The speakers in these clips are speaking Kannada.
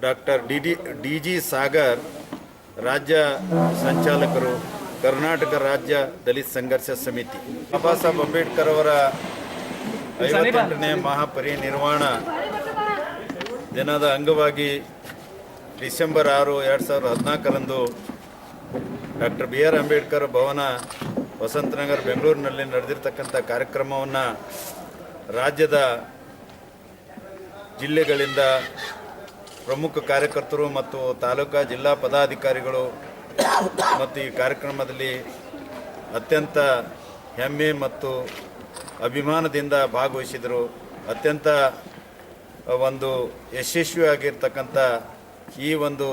ಡಾಕ್ಟರ್ ಡಿ.ಜಿ. ಸಾಗರ್, ರಾಜ್ಯ ಸಂಚಾಲಕರು, ಕರ್ನಾಟಕ ರಾಜ್ಯ ದಲಿತ ಸಂಘರ್ಷ ಸಮಿತಿ. ಬಾಬಾ ಸಾಹೇಬ್ ಅಂಬೇಡ್ಕರ್ ಅವರ 58ನೇ ಮಹಾಪರಿನಿರ್ವಾಣ ದಿನದ ಅಂಗವಾಗಿ ಡಿಸೆಂಬರ್ 6, 2014ರಂದು ಡಾಕ್ಟರ್ ಬಿ.ಆರ್. ಅಂಬೇಡ್ಕರ್ ಭವನ, ವಸಂತನಗರ, ಬೆಂಗಳೂರಿನಲ್ಲಿ ನಡೆದಿರ್ತಕ್ಕಂಥ ಕಾರ್ಯಕ್ರಮವನ್ನು ರಾಜ್ಯದ ಜಿಲ್ಲೆಗಳಿಂದ ಪ್ರಮುಖ ಕಾರ್ಯಕರ್ತರು ಮತ್ತು ತಾಲೂಕಾ ಜಿಲ್ಲಾ ಪದಾಧಿಕಾರಿಗಳು ಮತ್ತು ಈ ಕಾರ್ಯಕ್ರಮದಲ್ಲಿ ಅತ್ಯಂತ ಹೆಮ್ಮೆ ಮತ್ತು ಅಭಿಮಾನದಿಂದ ಭಾಗವಹಿಸಿದರು. ಅತ್ಯಂತ ಒಂದು ಯಶಸ್ವಿಯಾಗಿರ್ತಕ್ಕಂಥ ಈ ಒಂದು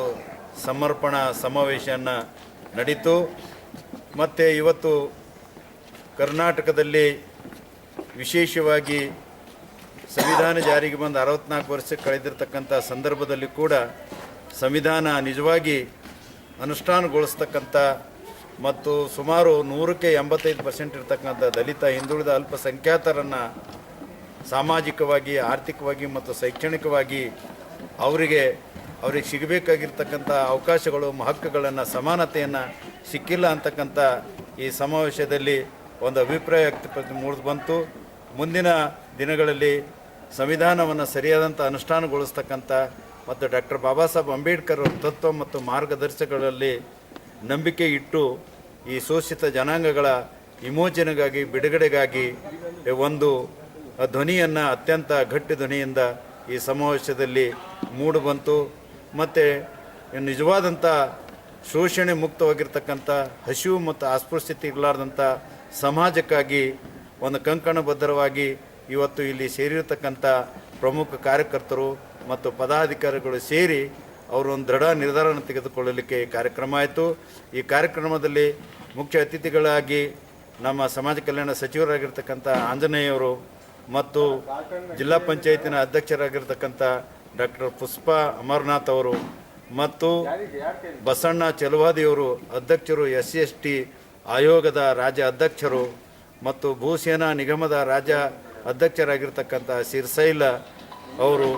ಸಮರ್ಪಣಾ ಸಮಾವೇಶವನ್ನು ನಡೀತು. ಮತ್ತು ಇವತ್ತು ಕರ್ನಾಟಕದಲ್ಲಿ ವಿಶೇಷವಾಗಿ ಸಂವಿಧಾನ ಜಾರಿಗೆ ಬಂದು 64 ವರ್ಷ ಕಳೆದಿರ್ತಕ್ಕಂಥ ಸಂದರ್ಭದಲ್ಲಿ ಕೂಡ ಸಂವಿಧಾನ ನಿಜವಾಗಿ ಅನುಷ್ಠಾನಗೊಳಿಸ್ತಕ್ಕಂಥ ಮತ್ತು ಸುಮಾರು 100ಕ್ಕೆ 85% ಇರ್ತಕ್ಕಂಥ ದಲಿತ, ಹಿಂದುಳಿದ, ಅಲ್ಪಸಂಖ್ಯಾತರನ್ನು ಸಾಮಾಜಿಕವಾಗಿ, ಆರ್ಥಿಕವಾಗಿ ಮತ್ತು ಶೈಕ್ಷಣಿಕವಾಗಿ ಅವರಿಗೆ ಸಿಗಬೇಕಾಗಿರ್ತಕ್ಕಂಥ ಅವಕಾಶಗಳು, ಹಕ್ಕುಗಳನ್ನು, ಸಮಾನತೆಯನ್ನು ಸಿಕ್ಕಿಲ್ಲ ಅಂತಕ್ಕಂಥ ಈ ಸಮಾವೇಶದಲ್ಲಿ ಒಂದು ಅಭಿಪ್ರಾಯ ವ್ಯಕ್ತಪಡಿಸಿ ಮೂಡಿದು ಬಂತು. ಮುಂದಿನ ದಿನಗಳಲ್ಲಿ ಸಂವಿಧಾನವನ್ನು ಸರಿಯಾದಂಥ ಅನುಷ್ಠಾನಗೊಳಿಸ್ತಕ್ಕಂಥ ಮತ್ತು ಡಾಕ್ಟರ್ ಬಾಬಾ ಸಾಹೇಬ್ ಅಂಬೇಡ್ಕರ್ ಅವರ ತತ್ವ ಮತ್ತು ಮಾರ್ಗದರ್ಶನಗಳಲ್ಲಿ ನಂಬಿಕೆ ಇಟ್ಟು ಈ ಶೋಷಿತ ಜನಾಂಗಗಳ ವಿಮೋಚನೆಗಾಗಿ, ಬಿಡುಗಡೆಗಾಗಿ ಒಂದು ಧ್ವನಿಯನ್ನು ಅತ್ಯಂತ ಗಟ್ಟಿ ಧ್ವನಿಯಿಂದ ಈ ಸಮಾವೇಶದಲ್ಲಿ ಮೂಡಿಬಂತು. ಮತ್ತು ನಿಜವಾದಂಥ ಶೋಷಣೆ ಮುಕ್ತವಾಗಿರ್ತಕ್ಕಂಥ, ಹಸಿವು ಮತ್ತು ಅಸ್ಪೃಶ್ಯತೆ ಇರಲಾರ್ದಂಥ ಸಮಾಜಕ್ಕಾಗಿ ಒಂದು ಕಂಕಣಬದ್ಧವಾಗಿ ಇವತ್ತು ಇಲ್ಲಿ ಸೇರಿರ್ತಕ್ಕಂಥ ಪ್ರಮುಖ ಕಾರ್ಯಕರ್ತರು ಮತ್ತು ಪದಾಧಿಕಾರಿಗಳು ಸೇರಿ ಅವರು ಒಂದು ದೃಢ ನಿರ್ಧಾರವನ್ನು ತೆಗೆದುಕೊಳ್ಳಲಿಕ್ಕೆ ಕಾರ್ಯಕ್ರಮ ಆಯಿತು. ಈ ಕಾರ್ಯಕ್ರಮದಲ್ಲಿ ಮುಖ್ಯ ಅತಿಥಿಗಳಾಗಿ ನಮ್ಮ ಸಮಾಜ ಕಲ್ಯಾಣ ಸಚಿವರಾಗಿರ್ತಕ್ಕಂಥ ಆಂಜನೇಯವರು ಮತ್ತು ಜಿಲ್ಲಾ ಪಂಚಾಯತಿನ ಅಧ್ಯಕ್ಷರಾಗಿರ್ತಕ್ಕಂಥ ಡಾಕ್ಟರ್ ಪುಷ್ಪಾ ಅಮರನಾಥ್ ಅವರು ಮತ್ತು ಬಸಣ್ಣ ಚಲವಾದಿಯವರು, ಅಧ್ಯಕ್ಷರು, SC/ST ಆಯೋಗದ ರಾಜ್ಯ ಅಧ್ಯಕ್ಷರು ಮತ್ತು ಭೂಸೇನಾ ನಿಗಮದ ರಾಜ್ಯ ಅಧ್ಯಕ್ಷರಾಗಿರ್ತಕ್ಕಂಥ ಸಿರ್ಸೈಲ ಅವರು,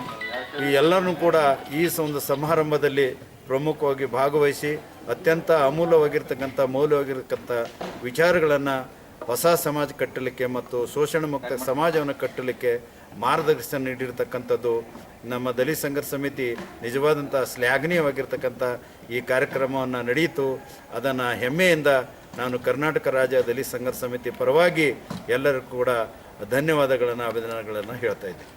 ಈ ಎಲ್ಲರನ್ನೂ ಕೂಡ ಈ ಒಂದು ಸಮಾರಂಭದಲ್ಲಿ ಪ್ರಮುಖವಾಗಿ ಭಾಗವಹಿಸಿ ಅತ್ಯಂತ ಅಮೂಲ್ಯವಾಗಿರ್ತಕ್ಕಂಥ, ಮೌಲ್ಯವಾಗಿರ್ತಕ್ಕಂಥ ವಿಚಾರಗಳನ್ನು ಹೊಸ ಸಮಾಜ ಕಟ್ಟಲಿಕ್ಕೆ ಮತ್ತು ಶೋಷಣೆ ಮುಕ್ತ ಸಮಾಜವನ್ನು ಕಟ್ಟಲಿಕ್ಕೆ ಮಾರ್ಗದರ್ಶನ ನೀಡಿರ್ತಕ್ಕಂಥದ್ದು ನಮ್ಮ ದಲಿತ ಸಂಘರ್ಷ ಸಮಿತಿ ನಿಜವಾದಂಥ ಶ್ಲಾಘನೀಯವಾಗಿರ್ತಕ್ಕಂಥ ಈ ಕಾರ್ಯಕ್ರಮವನ್ನು ನಡೆಯಿತು. ಅದನ್ನು ಹೆಮ್ಮೆಯಿಂದ ನಾನು ಕರ್ನಾಟಕ ರಾಜ್ಯ ದಲಿತ ಸಂಘರ್ಷ ಸಮಿತಿ ಪರವಾಗಿ ಎಲ್ಲರಿಗೂ ಕೂಡ ಧನ್ಯವಾದಗಳನ್ನು, ಅಭಿನಂದನೆಗಳನ್ನು ಹೇಳ್ತಾ ಇದ್ದೀನಿ.